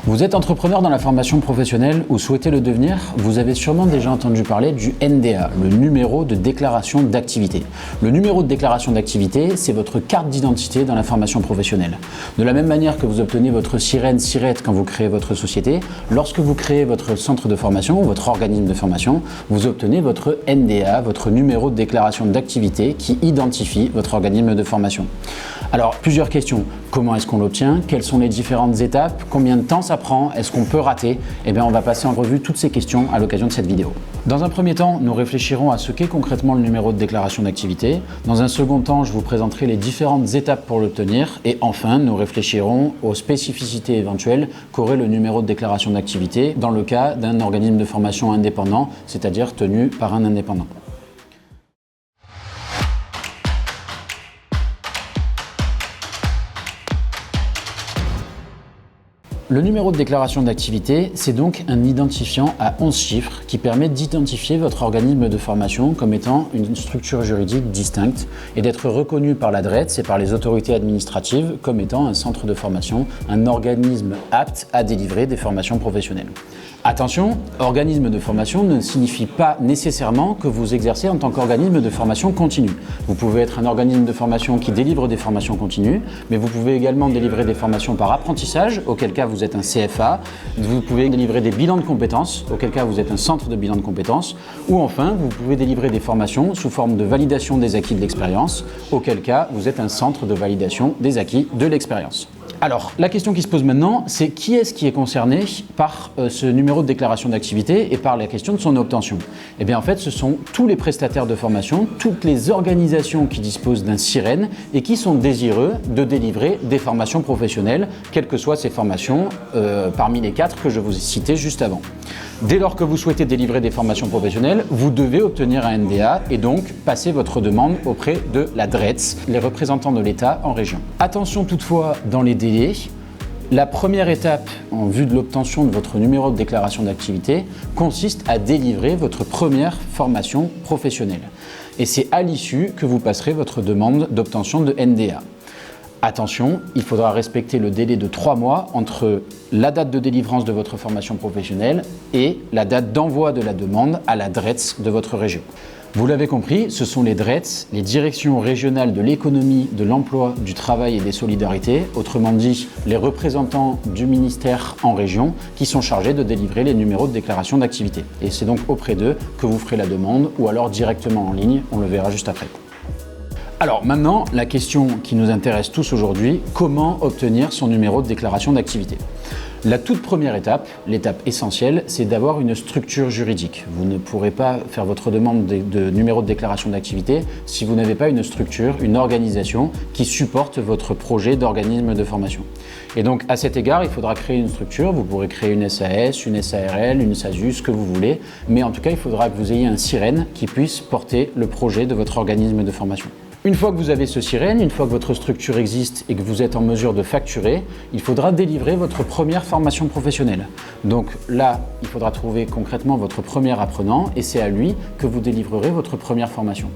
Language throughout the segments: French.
Vous êtes entrepreneur dans la formation professionnelle ou souhaitez le devenir, vous avez sûrement déjà entendu parler du NDA, le numéro de déclaration d'activité. Le numéro de déclaration d'activité, c'est votre carte d'identité dans la formation professionnelle. De la même manière que vous obtenez votre SIRET quand vous créez votre société, lorsque vous créez votre centre de formation ou votre organisme de formation, vous obtenez votre NDA, votre numéro de déclaration d'activité qui identifie votre organisme de formation. Alors, plusieurs questions. Comment est-ce qu'on l'obtient? Quelles sont les différentes étapes? Combien de temps ça prend? Est-ce qu'on peut rater? Eh bien, on va passer en revue toutes ces questions à l'occasion de cette vidéo. Dans un premier temps, nous réfléchirons à ce qu'est concrètement le numéro de déclaration d'activité. Dans un second temps, je vous présenterai les différentes étapes pour l'obtenir. Et enfin, nous réfléchirons aux spécificités éventuelles qu'aurait le numéro de déclaration d'activité dans le cas d'un organisme de formation indépendant, c'est-à-dire tenu par un indépendant. Le numéro de déclaration d'activité, c'est donc un identifiant à 11 chiffres qui permet d'identifier votre organisme de formation comme étant une structure juridique distincte et d'être reconnu par la DREETS et par les autorités administratives comme étant un centre de formation, un organisme apte à délivrer des formations professionnelles. Attention, organisme de formation ne signifie pas nécessairement que vous exercez en tant qu'organisme de formation continue. Vous pouvez être un organisme de formation qui délivre des formations continues, mais vous pouvez également délivrer des formations par apprentissage, auquel cas vous êtes un CFA. Vous pouvez délivrer des bilans de compétences, auquel cas vous êtes un centre de bilan de compétences. Ou enfin, vous pouvez délivrer des formations sous forme de validation des acquis de l'expérience, auquel cas vous êtes un centre de validation des acquis de l'expérience. Alors, la question qui se pose maintenant, c'est qui est concerné par ce numéro de déclaration d'activité et par la question de son obtention? Eh bien, en fait, ce sont tous les prestataires de formation, toutes les organisations qui disposent d'un SIREN et qui sont désireux de délivrer des formations professionnelles, quelles que soient ces formations parmi les 4 que je vous ai citées juste avant. Dès lors que vous souhaitez délivrer des formations professionnelles, vous devez obtenir un NDA et donc passer votre demande auprès de la DREETS, les représentants de l'État en région. Attention toutefois dans les délais. La première étape en vue de l'obtention de votre numéro de déclaration d'activité consiste à délivrer votre première formation professionnelle. Et c'est à l'issue que vous passerez votre demande d'obtention de NDA. Attention, il faudra respecter le délai de 3 mois entre la date de délivrance de votre formation professionnelle et la date d'envoi de la demande à la DREETS de votre région. Vous l'avez compris, ce sont les DREETS, les directions régionales de l'économie, de l'emploi, du travail et des solidarités, autrement dit les représentants du ministère en région, qui sont chargés de délivrer les numéros de déclaration d'activité. Et c'est donc auprès d'eux que vous ferez la demande ou alors directement en ligne, on le verra juste après. Alors maintenant, la question qui nous intéresse tous aujourd'hui, comment obtenir son numéro de déclaration d'activité? La toute première étape, l'étape essentielle, c'est d'avoir une structure juridique. Vous ne pourrez pas faire votre demande de numéro de déclaration d'activité si vous n'avez pas une structure, une organisation qui supporte votre projet d'organisme de formation. Et donc à cet égard, il faudra créer une structure. Vous pourrez créer une SAS, une SARL, une SASU, ce que vous voulez. Mais en tout cas, il faudra que vous ayez un SIREN qui puisse porter le projet de votre organisme de formation. Une fois que vous avez ce SIREN, une fois que votre structure existe et que vous êtes en mesure de facturer, il faudra délivrer votre première formation professionnelle. Donc là, il faudra trouver concrètement votre premier apprenant et c'est à lui que vous délivrerez votre première formation.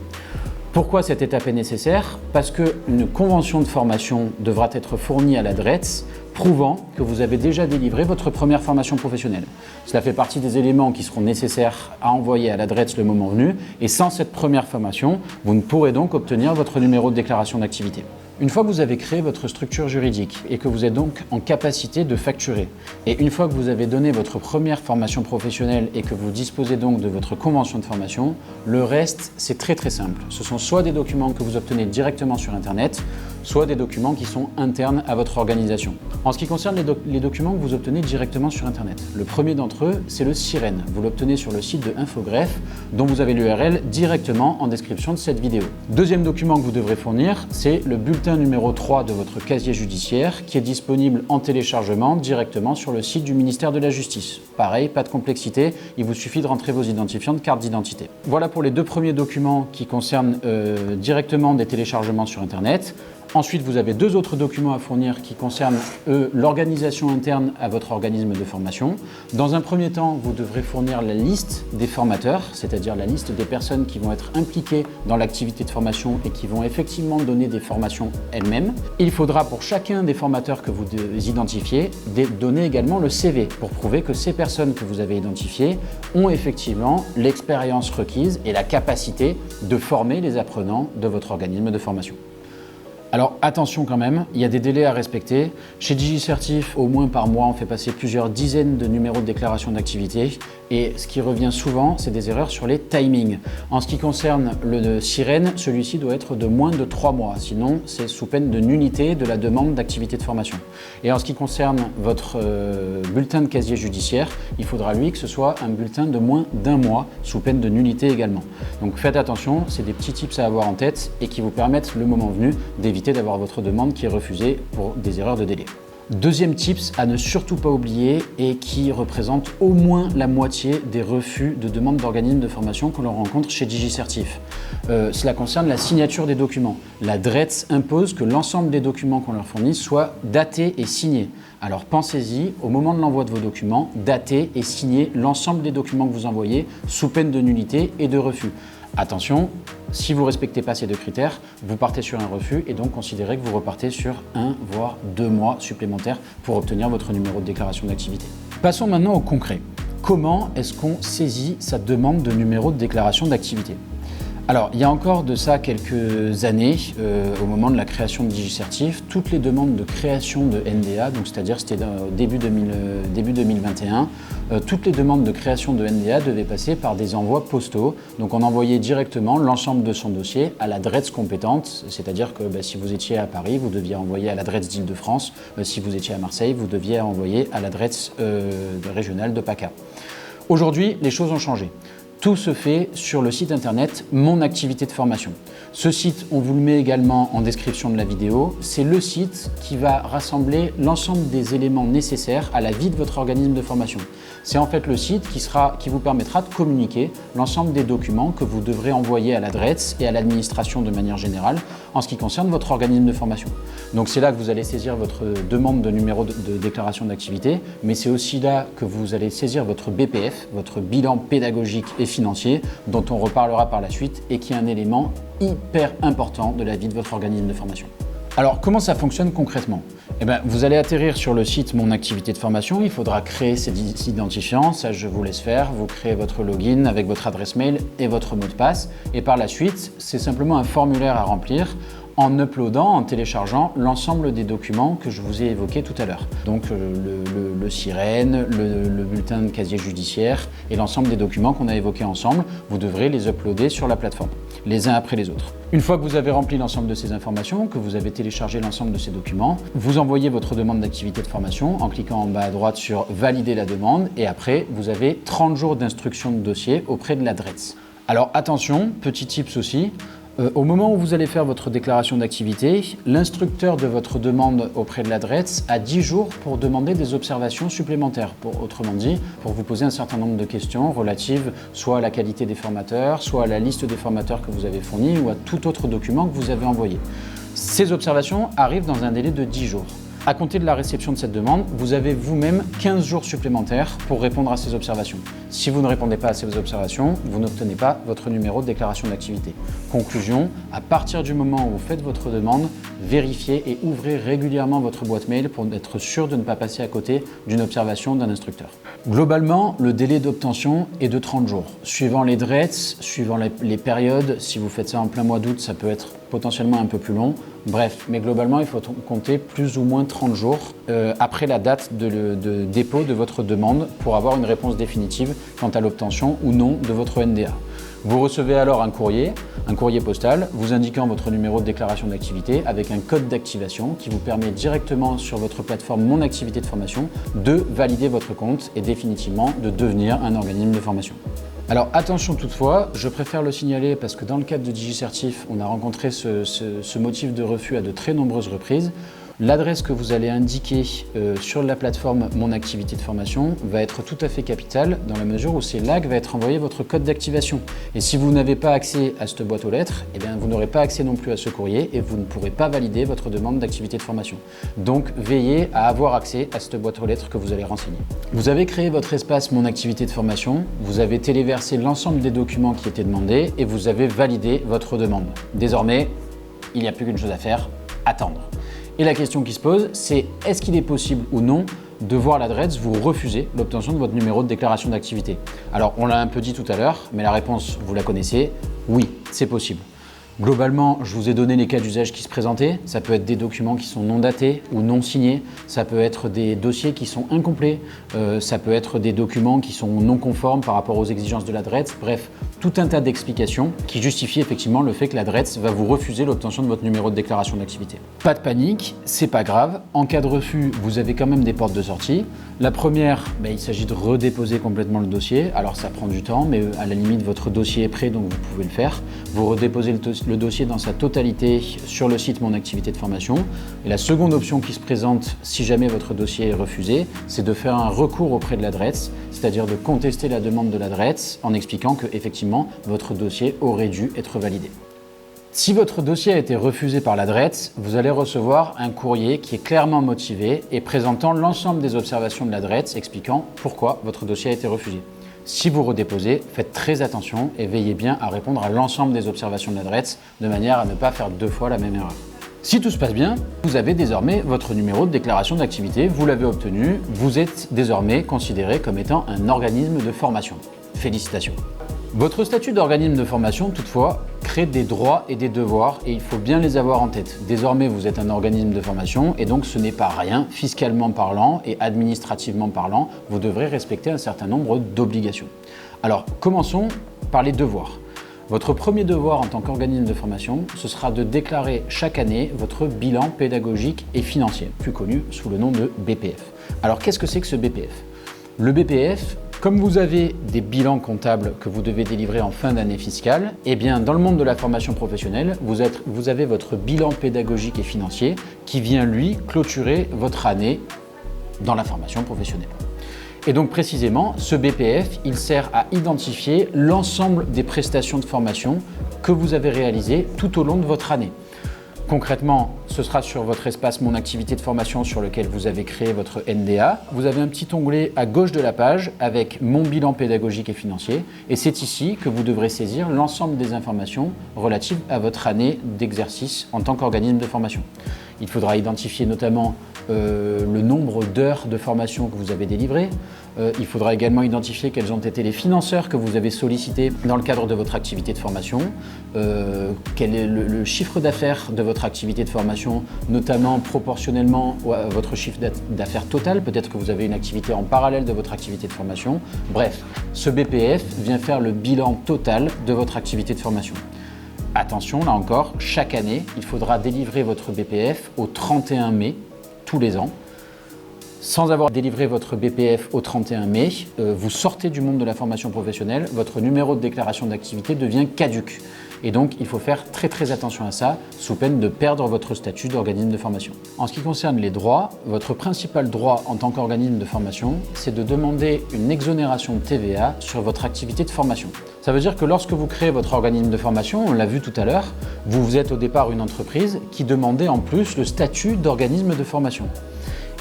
Pourquoi cette étape est nécessaire? Parce qu'une convention de formation devra être fournie à la DREETS prouvant que vous avez déjà délivré votre première formation professionnelle. Cela fait partie des éléments qui seront nécessaires à envoyer à la DREETS le moment venu et sans cette première formation, vous ne pourrez donc obtenir votre numéro de déclaration d'activité. Une fois que vous avez créé votre structure juridique et que vous êtes donc en capacité de facturer, et une fois que vous avez donné votre première formation professionnelle et que vous disposez donc de votre convention de formation, le reste, c'est très simple. Ce sont soit des documents que vous obtenez directement sur Internet, soit des documents qui sont internes à votre organisation. En ce qui concerne les documents que vous obtenez directement sur Internet, le premier d'entre eux, c'est le SIREN. Vous l'obtenez sur le site de Infogreffe, dont vous avez l'URL directement en description de cette vidéo. Deuxième document que vous devrez fournir, c'est le bulletin numéro 3 de votre casier judiciaire qui est disponible en téléchargement directement sur le site du ministère de la Justice. Pareil, pas de complexité, il vous suffit de rentrer vos identifiants de carte d'identité. Voilà pour les 2 premiers documents qui concernent directement des téléchargements sur Internet. Ensuite, vous avez 2 autres documents à fournir qui concernent, eux, l'organisation interne à votre organisme de formation. Dans un premier temps, vous devrez fournir la liste des formateurs, c'est-à-dire la liste des personnes qui vont être impliquées dans l'activité de formation et qui vont effectivement donner des formations elles-mêmes. Il faudra pour chacun des formateurs que vous identifiez, donner également le CV pour prouver que ces personnes que vous avez identifiées ont effectivement l'expérience requise et la capacité de former les apprenants de votre organisme de formation. Alors attention quand même, il y a des délais à respecter. Chez DigiCertif, au moins par mois, on fait passer plusieurs dizaines de numéros de déclaration d'activité et ce qui revient souvent, c'est des erreurs sur les timings. En ce qui concerne le sirène, celui-ci doit être de moins de 3 mois, sinon c'est sous peine de nullité de la demande d'activité de formation. Et en ce qui concerne votre bulletin de casier judiciaire, il faudra lui que ce soit un bulletin de moins d'1 mois, sous peine de nullité également. Donc faites attention, c'est des petits tips à avoir en tête et qui vous permettent le moment venu d'éviter d'avoir votre demande qui est refusée pour des erreurs de délai. Deuxième tips à ne surtout pas oublier et qui représente au moins la moitié des refus de demande d'organismes de formation que l'on rencontre chez DigiCertif. Cela concerne la signature des documents. La DRETS impose que l'ensemble des documents qu'on leur fournisse soient datés et signés. Alors pensez-y, au moment de l'envoi de vos documents, datez et signez l'ensemble des documents que vous envoyez sous peine de nullité et de refus. Attention, si vous ne respectez pas ces 2 critères, vous partez sur un refus et donc considérez que vous repartez sur 1 voire 2 mois supplémentaires pour obtenir votre numéro de déclaration d'activité. Passons maintenant au concret. Comment est-ce qu'on saisit sa demande de numéro de déclaration d'activité ? Alors, il y a encore de ça quelques années, au moment de la création de DigiCertif, toutes les demandes de création de NDA, donc c'est-à-dire c'était début 2021, toutes les demandes de création de NDA devaient passer par des envois postaux. Donc on envoyait directement l'ensemble de son dossier à l'adresse compétente, c'est-à-dire que si vous étiez à Paris, vous deviez envoyer à l'adresse d'Île-de-France, si vous étiez à Marseille, vous deviez envoyer à l'adresse régionale de PACA. Aujourd'hui, les choses ont changé. Tout se fait sur le site internet Mon Activité de Formation. Ce site, on vous le met également en description de la vidéo. C'est le site qui va rassembler l'ensemble des éléments nécessaires à la vie de votre organisme de formation. C'est en fait le site qui vous permettra de communiquer l'ensemble des documents que vous devrez envoyer à l'adresse et à l'administration de manière générale en ce qui concerne votre organisme de formation. Donc c'est là que vous allez saisir votre demande de numéro de déclaration d'activité, mais c'est aussi là que vous allez saisir votre BPF, votre bilan pédagogique et financier, dont on reparlera par la suite et qui est un élément hyper important de la vie de votre organisme de formation. Alors, comment ça fonctionne concrètement ? Vous allez atterrir sur le site Mon Activité de Formation, il faudra créer ces identifiants, ça je vous laisse faire, vous créez votre login avec votre adresse mail et votre mot de passe et par la suite, c'est simplement un formulaire à remplir en uploadant, en téléchargeant l'ensemble des documents que je vous ai évoqués tout à l'heure. Donc le sirène, le bulletin de casier judiciaire et l'ensemble des documents qu'on a évoqués ensemble, vous devrez les uploader sur la plateforme, les uns après les autres. Une fois que vous avez rempli l'ensemble de ces informations, que vous avez téléchargé l'ensemble de ces documents, vous envoyez votre demande d'activité de formation en cliquant en bas à droite sur « Valider la demande » et après, vous avez 30 jours d'instruction de dossier auprès de l'adresse. Alors attention, petit tips aussi, au moment où vous allez faire votre déclaration d'activité, l'instructeur de votre demande auprès de l'adresse a 10 jours pour demander des observations supplémentaires. Autrement dit, pour vous poser un certain nombre de questions relatives soit à la qualité des formateurs, soit à la liste des formateurs que vous avez fournis ou à tout autre document que vous avez envoyé. Ces observations arrivent dans un délai de 10 jours. À compter de la réception de cette demande, vous avez vous-même 15 jours supplémentaires pour répondre à ces observations. Si vous ne répondez pas à ces observations, vous n'obtenez pas votre numéro de déclaration d'activité. Conclusion, à partir du moment où vous faites votre demande, vérifiez et ouvrez régulièrement votre boîte mail pour être sûr de ne pas passer à côté d'une observation d'un instructeur. Globalement, le délai d'obtention est de 30 jours. Suivant les DRETS, suivant les périodes, si vous faites ça en plein mois d'août, ça peut être potentiellement un peu plus long. Bref, mais globalement, il faut compter plus ou moins 30 jours après la date de dépôt de votre demande pour avoir une réponse définitive quant à l'obtention ou non de votre NDA. Vous recevez alors un courrier postal vous indiquant votre numéro de déclaration d'activité avec un code d'activation qui vous permet directement sur votre plateforme Mon Activité de Formation de valider votre compte et définitivement de devenir un organisme de formation. Alors attention toutefois, je préfère le signaler parce que dans le cadre de DigiCertif, on a rencontré ce motif de refus à de très nombreuses reprises. L'adresse que vous allez indiquer sur la plateforme Mon Activité de Formation va être tout à fait capitale dans la mesure où c'est là que va être envoyé votre code d'activation. Et si vous n'avez pas accès à cette boîte aux lettres, eh bien vous n'aurez pas accès non plus à ce courrier et vous ne pourrez pas valider votre demande d'activité de formation. Donc veillez à avoir accès à cette boîte aux lettres que vous allez renseigner. Vous avez créé votre espace Mon Activité de Formation, vous avez téléversé l'ensemble des documents qui étaient demandés et vous avez validé votre demande. Désormais, il n'y a plus qu'une chose à faire, attendre. Et la question qui se pose, c'est est-ce qu'il est possible ou non de voir la DREDS vous refuser l'obtention de votre numéro de déclaration d'activité? Alors, on l'a un peu dit tout à l'heure, mais la réponse, vous la connaissez, oui, c'est possible. Globalement, je vous ai donné les cas d'usage qui se présentaient. Ça peut être des documents qui sont non datés ou non signés. Ça peut être des dossiers qui sont incomplets. Ça peut être des documents qui sont non conformes par rapport aux exigences de la DREDS. Bref, tout un tas d'explications qui justifient effectivement le fait que la DREDS va vous refuser l'obtention de votre numéro de déclaration d'activité. Pas de panique, c'est pas grave. En cas de refus, vous avez quand même des portes de sortie. La première, il s'agit de redéposer complètement le dossier. Alors ça prend du temps, mais à la limite, votre dossier est prêt, donc vous pouvez le faire. Vous redéposez le dossier dans sa totalité sur le site Mon Activité de Formation. Et la seconde option qui se présente si jamais votre dossier est refusé, c'est de faire un recours auprès de la DREDS, c'est-à-dire de contester la demande de la DREDS en expliquant que effectivement votre dossier aurait dû être validé. Si votre dossier a été refusé par la DREDS, vous allez recevoir un courrier qui est clairement motivé et présentant l'ensemble des observations de la DREDS expliquant pourquoi votre dossier a été refusé. Si vous redéposez, faites très attention et veillez bien à répondre à l'ensemble des observations de la DREDS de manière à ne pas faire deux fois la même erreur. Si tout se passe bien, vous avez désormais votre numéro de déclaration d'activité, vous l'avez obtenu, vous êtes désormais considéré comme étant un organisme de formation. Félicitations. Votre statut d'organisme de formation, toutefois, crée des droits et des devoirs et il faut bien les avoir en tête. Désormais, vous êtes un organisme de formation et donc ce n'est pas rien, fiscalement parlant et administrativement parlant, vous devrez respecter un certain nombre d'obligations. Alors, commençons par les devoirs. Votre premier devoir en tant qu'organisme de formation, ce sera de déclarer chaque année votre bilan pédagogique et financier, plus connu sous le nom de BPF. Alors, qu'est-ce que c'est que ce BPF? Le BPF, comme vous avez des bilans comptables que vous devez délivrer en fin d'année fiscale, eh bien dans le monde de la formation professionnelle, vous avez votre bilan pédagogique et financier qui vient lui clôturer votre année dans la formation professionnelle. Et donc précisément, ce BPF, il sert à identifier l'ensemble des prestations de formation que vous avez réalisées tout au long de votre année. Concrètement, ce sera sur votre espace Mon Activité de Formation sur lequel vous avez créé votre NDA. Vous avez un petit onglet à gauche de la page avec Mon bilan pédagogique et financier. Et c'est ici que vous devrez saisir l'ensemble des informations relatives à votre année d'exercice en tant qu'organisme de formation. Il faudra identifier notamment le nombre d'heures de formation que vous avez délivrées. Il faudra également identifier quels ont été les financeurs que vous avez sollicités dans le cadre de votre activité de formation, quel est le chiffre d'affaires de votre activité de formation, notamment proportionnellement à votre chiffre d'affaires total. Peut-être que vous avez une activité en parallèle de votre activité de formation. Bref, ce BPF vient faire le bilan total de votre activité de formation. Attention, là encore, chaque année, il faudra délivrer votre BPF au 31 mai, tous les ans. Sans avoir délivré votre BPF au 31 mai, vous sortez du monde de la formation professionnelle, votre numéro de déclaration d'activité devient caduc. Et donc, il faut faire très attention à ça, sous peine de perdre votre statut d'organisme de formation. En ce qui concerne les droits, votre principal droit en tant qu'organisme de formation, c'est de demander une exonération de TVA sur votre activité de formation. Ça veut dire que lorsque vous créez votre organisme de formation, on l'a vu tout à l'heure, vous êtes au départ une entreprise qui demandait en plus le statut d'organisme de formation.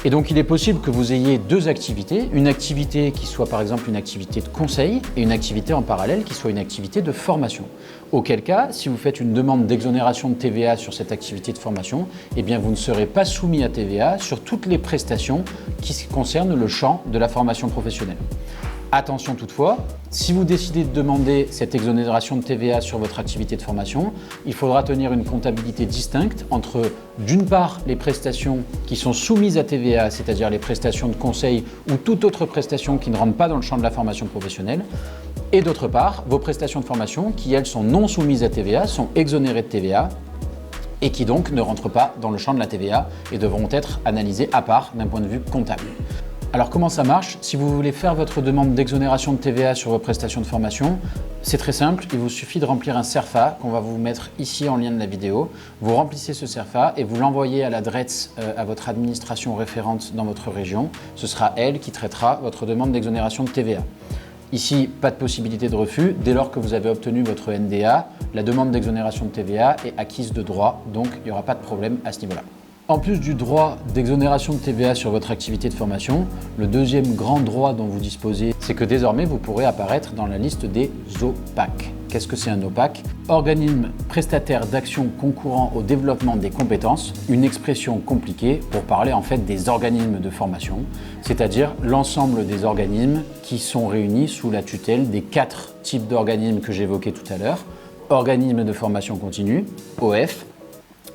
Et donc, il est possible que vous ayez deux activités, une activité qui soit par exemple une activité de conseil et une activité en parallèle qui soit une activité de formation. Auquel cas, si vous faites une demande d'exonération de TVA sur cette activité de formation, eh bien vous ne serez pas soumis à TVA sur toutes les prestations qui concernent le champ de la formation professionnelle. Attention toutefois, si vous décidez de demander cette exonération de TVA sur votre activité de formation, il faudra tenir une comptabilité distincte entre, d'une part, les prestations qui sont soumises à TVA, c'est-à-dire les prestations de conseil ou toute autre prestation qui ne rentre pas dans le champ de la formation professionnelle, et d'autre part, vos prestations de formation qui, elles, sont non soumises à TVA, sont exonérées de TVA et qui donc ne rentrent pas dans le champ de la TVA et devront être analysées à part d'un point de vue comptable. Alors comment ça marche? Si vous voulez faire votre demande d'exonération de TVA sur vos prestations de formation, c'est très simple, il vous suffit de remplir un CERFA qu'on va vous mettre ici en lien de la vidéo. Vous remplissez ce CERFA et vous l'envoyez à l'adresse à votre administration référente dans votre région. Ce sera elle qui traitera votre demande d'exonération de TVA. Ici, pas de possibilité de refus. Dès lors que vous avez obtenu votre NDA, la demande d'exonération de TVA est acquise de droit, donc il n'y aura pas de problème à ce niveau-là. En plus du droit d'exonération de TVA sur votre activité de formation, le deuxième grand droit dont vous disposez, c'est que désormais vous pourrez apparaître dans la liste des OPAC. Qu'est-ce que c'est un OPAC? Organisme prestataire d'action concourant au développement des compétences, une expression compliquée pour parler en fait des organismes de formation, c'est-à-dire l'ensemble des organismes qui sont réunis sous la tutelle des 4 types d'organismes que j'évoquais tout à l'heure: organismes de formation continue, OF,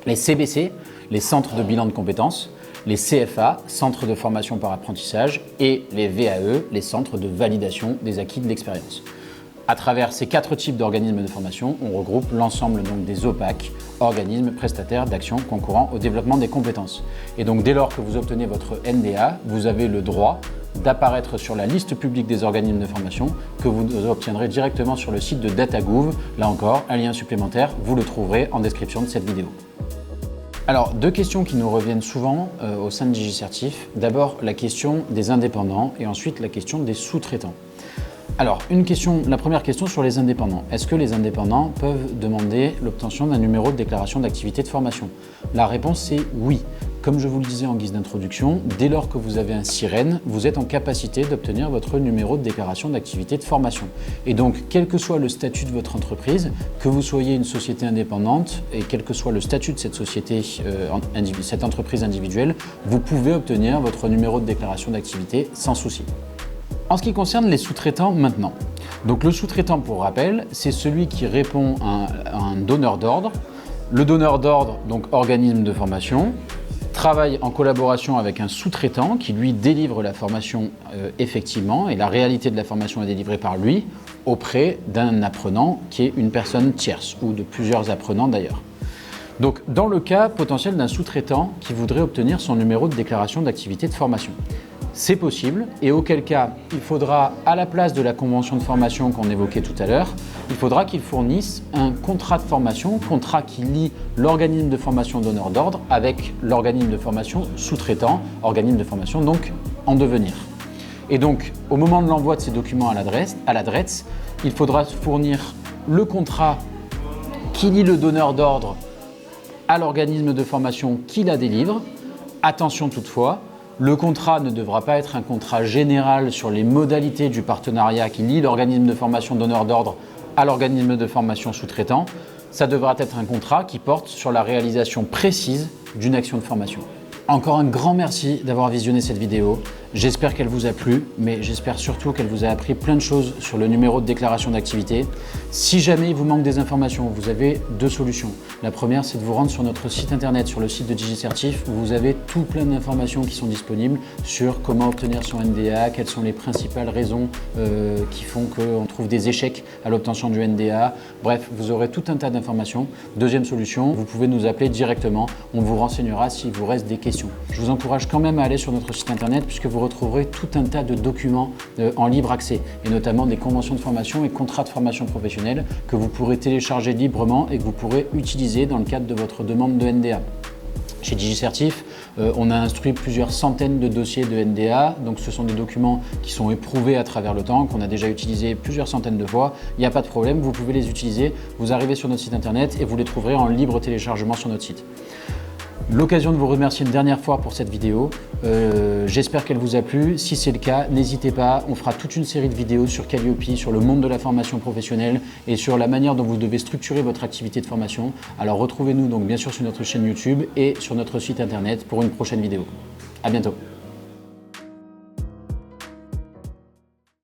les CBC, les centres de bilan de compétences, les CFA, centres de formation par apprentissage, et les VAE, les centres de validation des acquis de l'expérience. À travers ces 4 types d'organismes de formation, on regroupe l'ensemble donc des OPAC, organismes prestataires d'action concourant au développement des compétences. Et donc dès lors que vous obtenez votre NDA, vous avez le droit d'apparaître sur la liste publique des organismes de formation que vous obtiendrez directement sur le site de Datagouv. Là encore, un lien supplémentaire, vous le trouverez en description de cette vidéo. Alors, 2 questions qui nous reviennent souvent au sein de DigiCertif. D'abord, la question des indépendants et ensuite la question des sous-traitants. Alors, la première question sur les indépendants. Est-ce que les indépendants peuvent demander l'obtention d'un numéro de déclaration d'activité de formation? La réponse est oui. Comme je vous le disais en guise d'introduction, dès lors que vous avez un SIREN, vous êtes en capacité d'obtenir votre numéro de déclaration d'activité de formation. Et donc, quel que soit le statut de votre entreprise, que vous soyez une société indépendante et quel que soit le statut de cette société, cette entreprise individuelle, vous pouvez obtenir votre numéro de déclaration d'activité sans souci. En ce qui concerne les sous-traitants maintenant. Donc le sous-traitant, pour rappel, c'est celui qui répond à un donneur d'ordre. Le donneur d'ordre, donc organisme de formation, travaille en collaboration avec un sous-traitant qui lui délivre la formation effectivement, et la réalité de la formation est délivrée par lui auprès d'un apprenant qui est une personne tierce ou de plusieurs apprenants d'ailleurs. Donc dans le cas potentiel d'un sous-traitant qui voudrait obtenir son numéro de déclaration d'activité de formation, c'est possible, et auquel cas il faudra, à la place de la convention de formation qu'on évoquait tout à l'heure, il faudra qu'il fournisse un contrat de formation, contrat qui lie l'organisme de formation donneur d'ordre avec l'organisme de formation sous-traitant, organisme de formation donc en devenir. Et donc au moment de l'envoi de ces documents à l'adresse, il faudra fournir le contrat qui lie le donneur d'ordre à l'organisme de formation qui la délivre. Attention toutefois, le contrat ne devra pas être un contrat général sur les modalités du partenariat qui lie l'organisme de formation donneur d'ordre à l'organisme de formation sous-traitant. Ça devra être un contrat qui porte sur la réalisation précise d'une action de formation. Encore un grand merci d'avoir visionné cette vidéo. J'espère qu'elle vous a plu, mais j'espère surtout qu'elle vous a appris plein de choses sur le numéro de déclaration d'activité. Si jamais il vous manque des informations, vous avez 2 solutions. La première, c'est de vous rendre sur notre site internet, sur le site de DigiCertif, où vous avez tout plein d'informations qui sont disponibles sur comment obtenir son NDA, quelles sont les principales raisons qui font qu'on trouve des échecs à l'obtention du NDA. Bref, vous aurez tout un tas d'informations. Deuxième solution, vous pouvez nous appeler directement. On vous renseignera s'il vous reste des questions. Je vous encourage quand même à aller sur notre site internet puisque vous retrouverez tout un tas de documents en libre accès et notamment des conventions de formation et contrats de formation professionnelle que vous pourrez télécharger librement et que vous pourrez utiliser dans le cadre de votre demande de NDA. Chez DigiCertif, on a instruit plusieurs centaines de dossiers de NDA, donc ce sont des documents qui sont éprouvés à travers le temps, qu'on a déjà utilisés plusieurs centaines de fois. Il n'y a pas de problème, vous pouvez les utiliser, vous arrivez sur notre site internet et vous les trouverez en libre téléchargement sur notre site. L'occasion de vous remercier une dernière fois pour cette vidéo. J'espère qu'elle vous a plu. Si c'est le cas, n'hésitez pas. On fera toute une série de vidéos sur Calliope, sur le monde de la formation professionnelle et sur la manière dont vous devez structurer votre activité de formation. Alors retrouvez-nous donc bien sûr sur notre chaîne YouTube et sur notre site internet pour une prochaine vidéo. À bientôt.